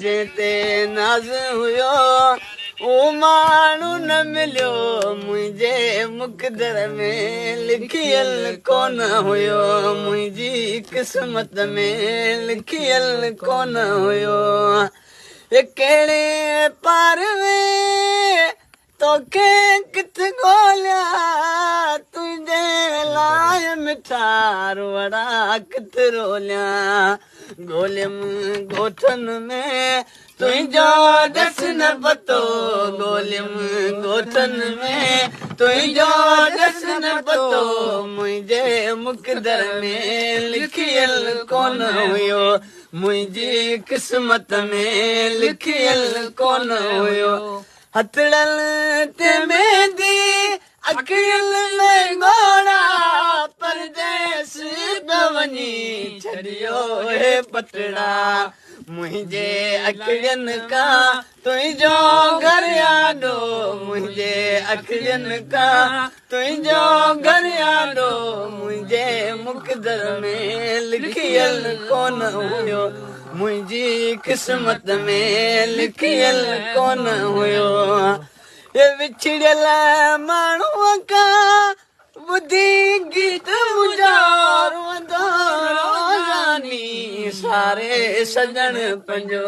जेते नाज़ हुयो ओ माण्हू न मिलियो मुंहिंजे मुक़दर में लिखियल कोन हुयो मुंहिंजी क़िस्मत में लिखियल कोन हुयो कहिड़े पार में तोखे किथे ॻोल्हियां तुंहिंजे लाइ मिठा वड़ा किथे रोलियां ॻोल्हियमि ॻोठनि में तुंहिंजो ॾस न पतो ॻोल्हियमि ॻोठनि में तुंहिंजो ॾस न पतो मुंहिंजे मुक़दर में लिखियल कोन हुयो मुंहिंजी क़िस्मत में लिखियल कोन हुयो हथड़ल ते मेंदी अखियुनि में ॻोढ़ा परदेस न वञी छॾियो हे पटड़ा मुंहिंजे अखियुनि खां तुंहिंजो घर यादो मुंहिंजे अखियुनि खां तुंहिंजो घर यादो मुंहिंजे मुक़दर में लिखियल कोन हुयो मुंहिंजी क़िस्मत में लिखियल कोन हुयो विछड़ियल माण्हूअ खां ॿुधी गीत मुंहिंजो सारे सजण पंहिंजो